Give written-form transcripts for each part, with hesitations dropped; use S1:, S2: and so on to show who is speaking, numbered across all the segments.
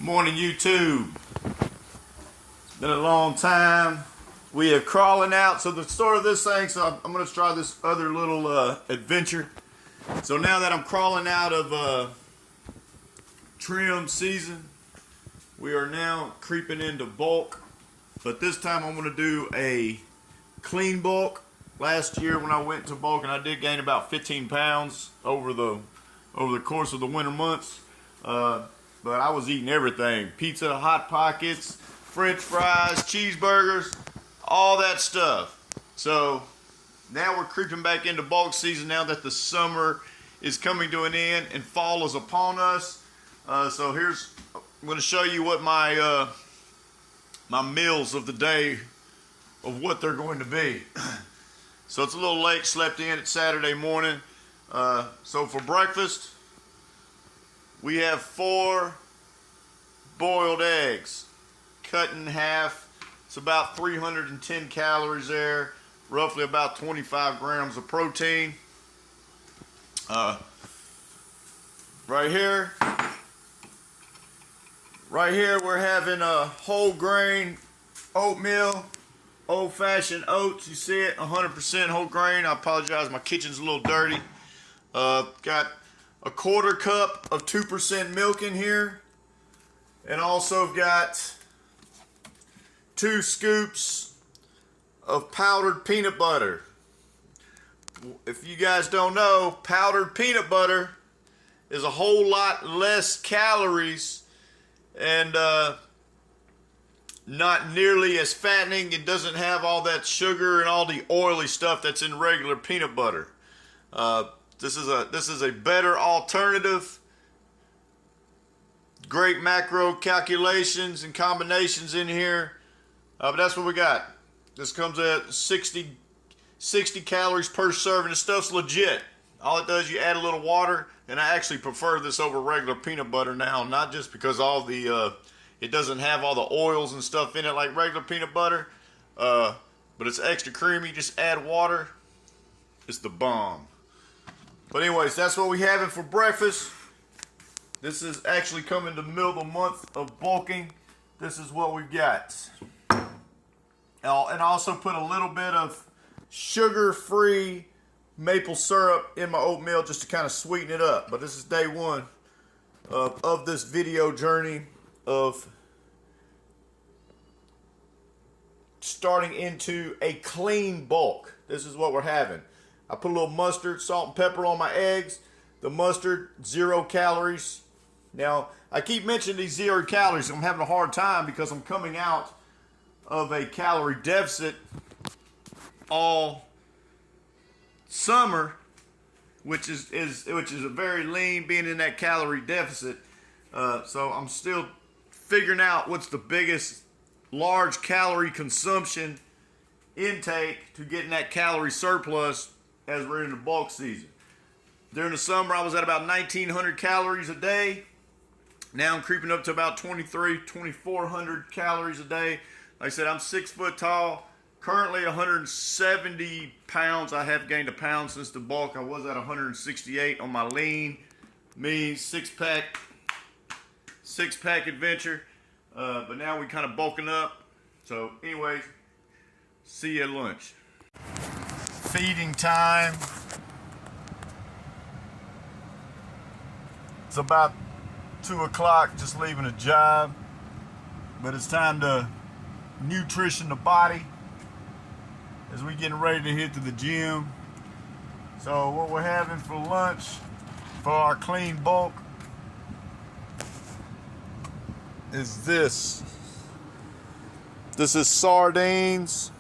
S1: Morning, YouTube. It's been a long time. We are crawling out. So the start of this thing, so I'm going to try this other little adventure. So now that I'm crawling out of trim season, we are now creeping into bulk. But this time I'm going to do a clean bulk. Last year when I went to bulk, and I did gain about 15 pounds over the course of the winter months. But I was eating everything. Pizza, Hot Pockets, French fries, cheeseburgers, all that stuff. So now we're creeping back into bulk season now that the summer is coming to an end and fall is upon us. So I'm going to show you what my meals of the day, of what they're going to be. So it's a little late, slept in, it's Saturday morning. So for breakfast, we have 4 boiled eggs, cut in half. It's about 310 calories there, roughly about 25 grams of protein. Right here we're having a whole grain oatmeal, old-fashioned oats. You see it, 100% whole grain. I apologize, my kitchen's a little dirty. Got a 1/4 cup of 2% milk in here, and also got 2 scoops of powdered peanut butter. If you guys don't know, powdered peanut butter is a whole lot less calories and not nearly as fattening. It doesn't have all that sugar and all the oily stuff that's in regular peanut butter. This is a better alternative. Great macro calculations and combinations in here. But that's what we got. This comes at 60 calories per serving. This stuff's legit. All it does, you add a little water, and I actually prefer this over regular peanut butter now, not just because it doesn't have all the oils and stuff in it like regular peanut butter, but it's extra creamy. Just add water. It's the bomb. But anyways, that's what we having for breakfast. This is actually coming to the middle of the month of bulking. This is what we've got. And I also put a little bit of sugar-free maple syrup in my oatmeal just to kind of sweeten it up. But this is day one of this video journey of starting into a clean bulk. This is what we're having. I put a little mustard, salt, and pepper on my eggs. The mustard, 0 calories. Now, I keep mentioning these 0 calories. I'm having a hard time because I'm coming out of a calorie deficit all summer, which is a very lean, being in that calorie deficit. So I'm still figuring out what's the biggest large calorie consumption intake to get in that calorie surplus as we're in the bulk season. During the summer, I was at about 1,900 calories a day. Now I'm creeping up to about 2,400 calories a day. Like I said, I'm 6 foot tall, currently 170 pounds. I have gained a pound since the bulk. I was at 168 on my lean, mean six-pack adventure. But now we kind of bulking up. So anyways, see you at lunch. Feeding time. It's about 2 o'clock, just leaving a job. But it's time to nutrition the body as we getting ready to hit to the gym. So what we're having for lunch for our clean bulk is this. This is sardines.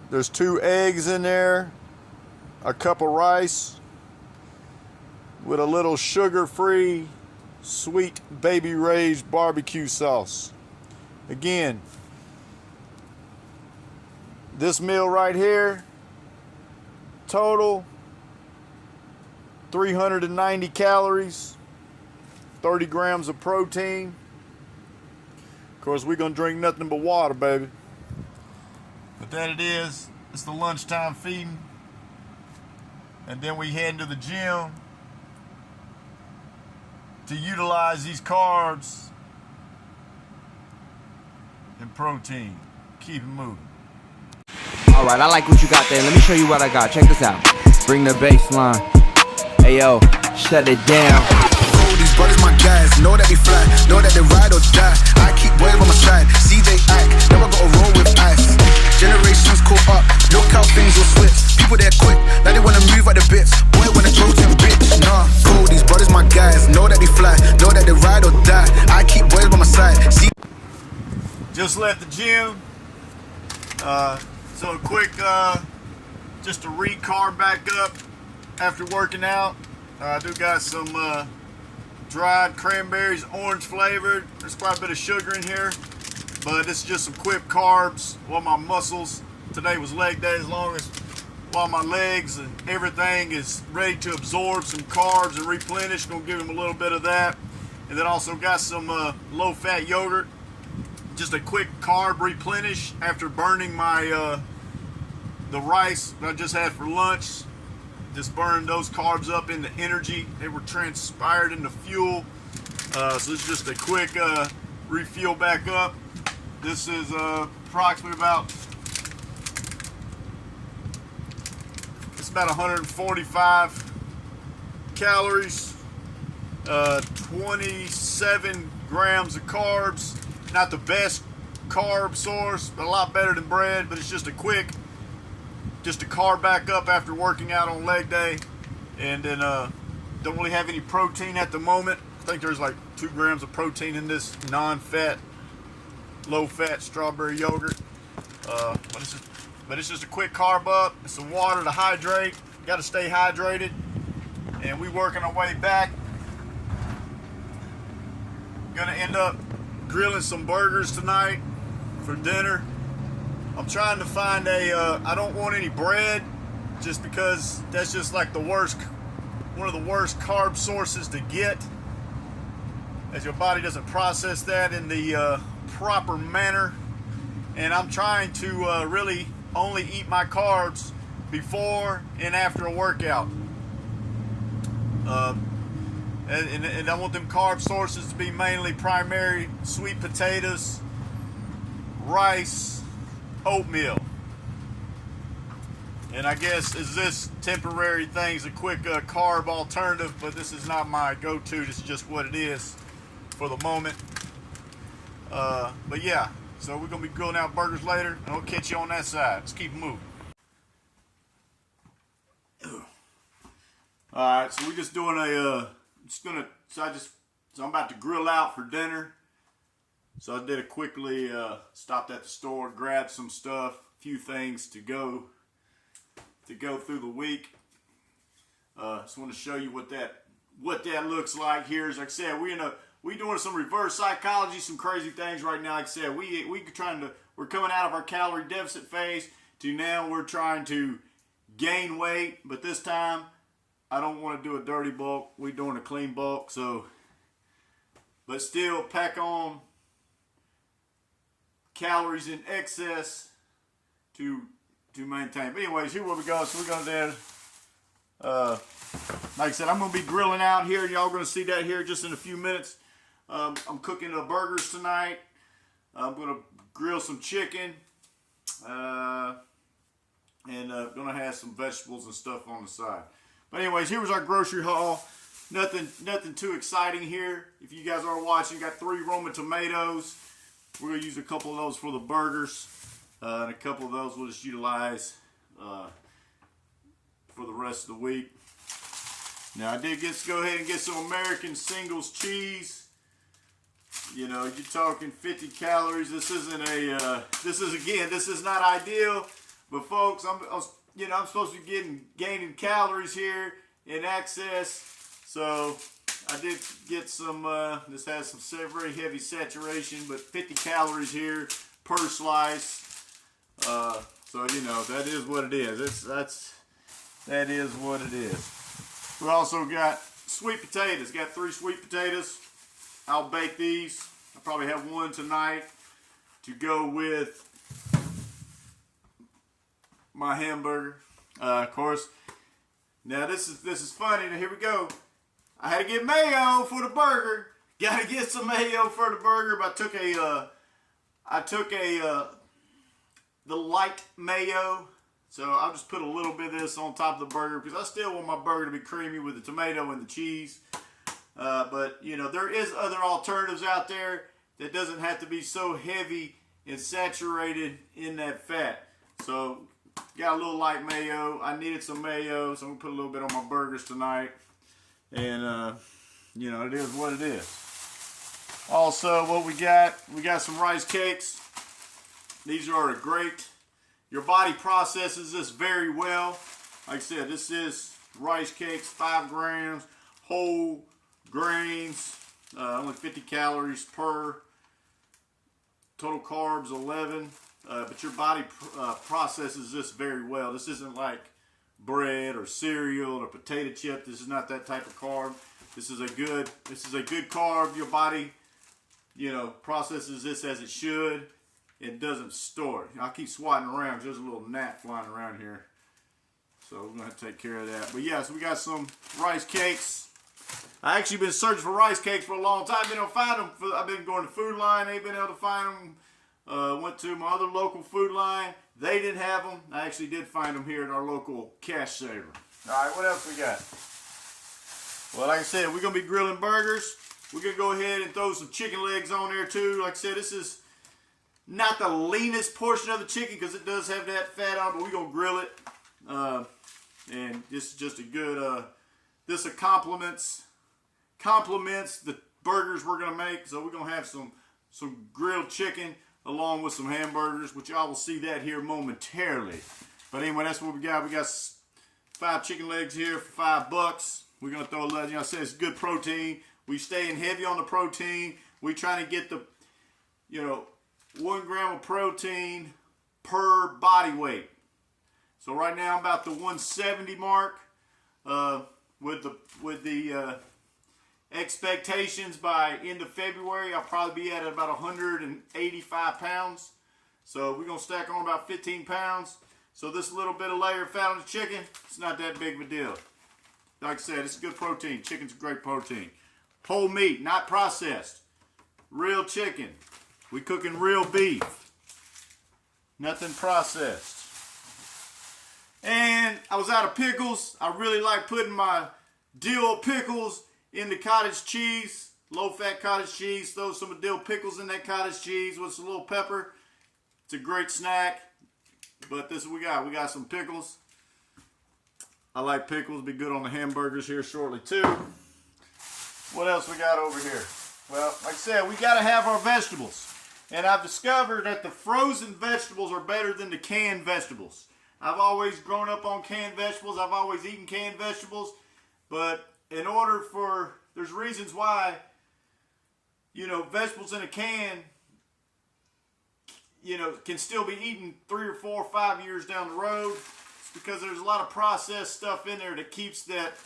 S1: There's 2 eggs in there, a cup of rice with a little sugar-free, sweet Baby Ray's barbecue sauce. Again, this meal right here, total 390 calories, 30 grams of protein. Of course, we're gonna drink nothing but water, baby. But that it is. It's the lunchtime feeding. And then we head into the gym. to utilize these carbs and protein. Keep it moving.
S2: Alright, I like what you got there. Let me show you what I got. Check this out. Bring the bass line. Hey yo, shut it down.
S3: These brothers my guys, know that we fly, know that they ride or die. I keep boys on my side, CJ Ack, never gotta roll with ice. Generations caught up, look how things will switch. People they're quick, now they wanna move at the bits. Boy wanna throw to bitch, nah. Cool, these brothers my guys, know that we fly, know that they ride or die. I keep boys by my side.
S1: Just left the gym. So a quick, just to re-carb back up after working out. I do got some dried cranberries, orange flavored. There's quite a bit of sugar in here, but it's just some quick carbs while my muscles, today was leg day, as long as while my legs and everything is ready to absorb some carbs and replenish. Gonna give them a little bit of that. And then also got some low-fat yogurt. Just a quick carb replenish after burning my the rice that I just had for lunch. Just burned those carbs up into energy. They were transpired into fuel. So it's just a quick refuel back up. This is approximately about, it's about 145 calories, 27 grams of carbs. Not the best carb source, but a lot better than bread, but it's just a quick, just to carb back up after working out on leg day. And then don't really have any protein at the moment. I think there's like 2 grams of protein in this non-fat, low-fat strawberry yogurt. But it's just a quick carb up, and some water to hydrate. Got to stay hydrated. And we working our way back. Gonna end up grilling some burgers tonight for dinner. I'm trying to find I don't want any bread, just because that's just like the worst, one of the worst carb sources to get, as your body doesn't process that in the proper manner. And I'm trying to really only eat my carbs before and after a workout. And I want them carb sources to be mainly primary sweet potatoes, rice, oatmeal. And I guess is this temporary thing's a quick carb alternative, but this is not my go-to. This is just what it is for the moment. But yeah, so we're gonna be grilling out burgers later, and I'll catch you on that side. Let's keep moving. All right, so we're just doing so I'm about to grill out for dinner. So I did a quickly, stopped at the store, grabbed some stuff, a few things to go through the week. Just want to show you what that looks like here. As like I said, we doing some reverse psychology, some crazy things right now. Like I said, we're coming out of our calorie deficit phase to now we're trying to gain weight, but this time I don't want to do a dirty bulk. We're doing a clean bulk, so, but still pack on calories in excess to maintain. But anyways, here we go. So we're gonna do, like I said, I'm gonna be grilling out here, and y'all gonna see that here just in a few minutes. I'm cooking burgers tonight. I'm gonna grill some chicken, and gonna have some vegetables and stuff on the side. But anyways, here was our grocery haul. Nothing too exciting here. If you guys are watching, got 3 Roma tomatoes. We're gonna use a couple of those for the burgers, and a couple of those we'll just utilize for the rest of the week. Now I did go ahead and get some American Singles cheese. You know, you're talking 50 calories. This isn't this is not ideal, but folks, I'm supposed to be gaining calories here in excess. So I did get some, this has some very heavy saturation, but 50 calories here per slice. So, you know, that is what it is. That is what it is. We also got sweet potatoes. Got 3 sweet potatoes. I'll bake these. I'll probably have one tonight to go with my hamburger. Of course. Now this is funny. Now here we go. I had to get mayo for the burger. Got to get some mayo for the burger. But I took the light mayo. So I'll just put a little bit of this on top of the burger because I still want my burger to be creamy with the tomato and the cheese. But, you know, there is other alternatives out there that doesn't have to be so heavy and saturated in that fat. So, got a little light mayo. I needed some mayo, so I'm going to put a little bit on my burgers tonight. And, you know, it is what it is. Also, what we got some rice cakes. These are great. Your body processes this very well. Like I said, this is rice cakes, 5 grams, whole grains, only 50 calories per. Total carbs 11. But your body processes this very well. This isn't like bread or cereal or potato chip. This is not that type of carb. This is a good carb. Your body, you know, processes this as it should. It doesn't store it. I keep swatting around. There's a little gnat flying around here. So we're going to take care of that. But yeah, so we got some rice cakes. I actually been searching for rice cakes for a long time. Been able to find them. I've been going to Food Line. Ain't been able to find them. Went to my other local Food Line. They didn't have them. I actually did find them here at our local Cash Saver. All right, what else we got? Well, like I said, we're going to be grilling burgers. We're going to go ahead and throw some chicken legs on there too. Like I said, this is not the leanest portion of the chicken because it does have that fat on it, but we're going to grill it. And this is just a good, this complements the burgers we're going to make. So we're going to have some grilled chicken along with some hamburgers, which y'all will see that here momentarily. But anyway, that's what we got. We got 5 chicken legs here for $5. We're going to throw a lot. You know, I said it's good protein. We staying heavy on the protein. We trying to get the, you know, 1 gram of protein per body weight. So right now I'm about the 170 mark. With the expectations by end of February, I'll probably be at about 185 pounds. So we're gonna stack on about 15 pounds. So this little bit of layer of fat on the chicken, it's not that big of a deal. Like I said, it's good protein. Chicken's great protein. Whole meat, not processed. Real chicken. We cooking real beef. Nothing processed. And I was out of pickles. I really like putting my dill pickles in the cottage cheese. Low-fat cottage cheese. Throw some dill pickles in that cottage cheese with some little pepper. It's a great snack. But this is what we got. We got some pickles. I like pickles. Be good on the hamburgers here shortly too. What else we got over here? Well, like I said, we got to have our vegetables. And I've discovered that the frozen vegetables are better than the canned vegetables. I've always grown up on canned vegetables. I've always eaten canned vegetables. But in order for, there's reasons why, you know, vegetables in a can, you know, can still be eaten 3 or 4 or 5 years down the road. It's because there's a lot of processed stuff in there that keeps that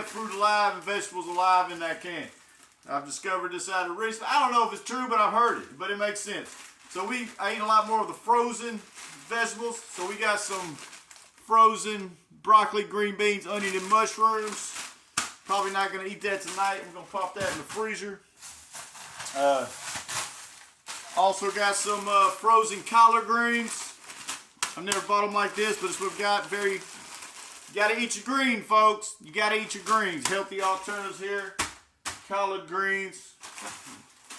S1: fruit alive and vegetables alive in that can. I've discovered this out of recently. I don't know if it's true, but I've heard it. But it makes sense. So I eat a lot more of the frozen vegetables. So we got some frozen broccoli, green beans, onion, and mushrooms. Probably not going to eat that tonight. We're going to pop that in the freezer. Also got some frozen collard greens. I've never bought them like this, but it's what we've got. You got to eat your green, folks. You got to eat your greens. Healthy alternatives here. Collard greens.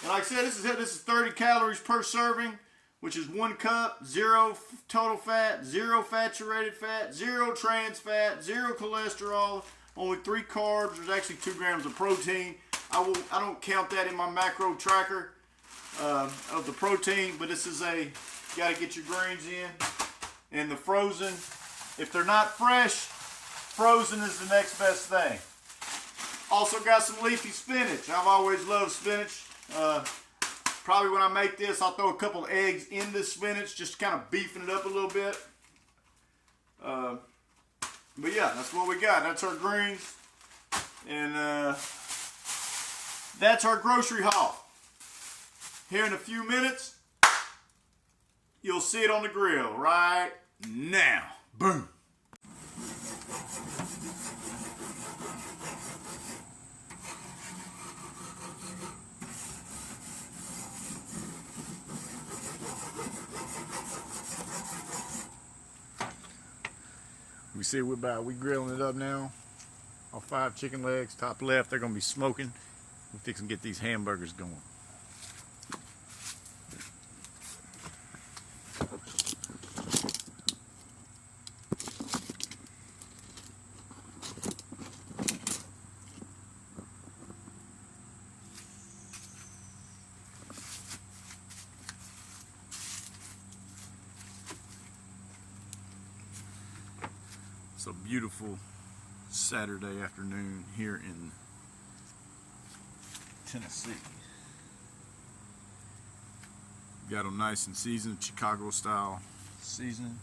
S1: And like I said, this is 30 calories per serving, which is 1 cup, 0 total fat, 0 saturated fat, 0 trans fat, 0 cholesterol, only 3 carbs. There's actually 2 grams of protein. I don't count that in my macro tracker of the protein, but this is you got to get your greens in. And the frozen, if they're not fresh, frozen is the next best thing. Also got some leafy spinach. I've always loved spinach. Probably when I make this, I'll throw a couple of eggs in this spinach, just kind of beefing it up a little bit. But yeah, that's what we got. That's our greens. And that's our grocery haul. Here in a few minutes, you'll see it on the grill right now. Boom. can see we grilling it up now. All 5 chicken legs, top left, they're gonna be smoking. We're fixing to get these hamburgers going. It's a beautiful Saturday afternoon here in Tennessee. Got them nice and seasoned, Chicago style seasoning.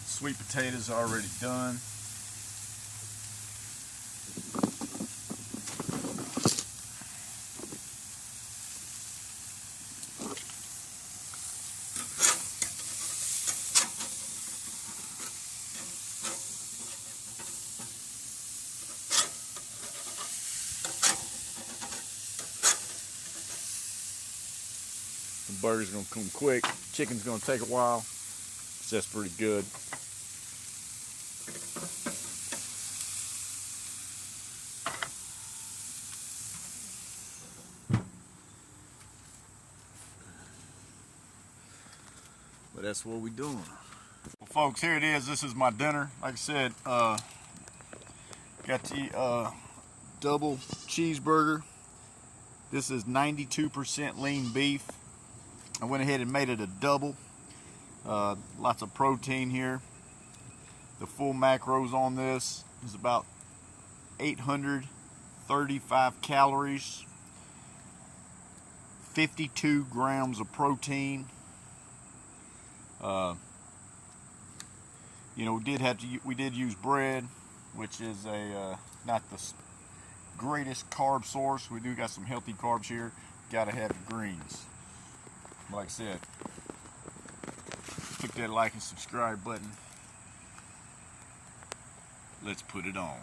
S1: Sweet potatoes already done. The burger's gonna come quick. Chicken's gonna take a while. So that's pretty good. But that's what we doing. Well, folks, here it is. This is my dinner. Like I said, got the double cheeseburger. This is 92% lean beef. I went ahead and made it a double. Lots of protein here. The full macros on this is about 835 calories, 52 grams of protein. You know, we did use bread, which is not the greatest carb source. We do got some healthy carbs here. Gotta have the greens. Like I said, click that like and subscribe button. Let's put it on.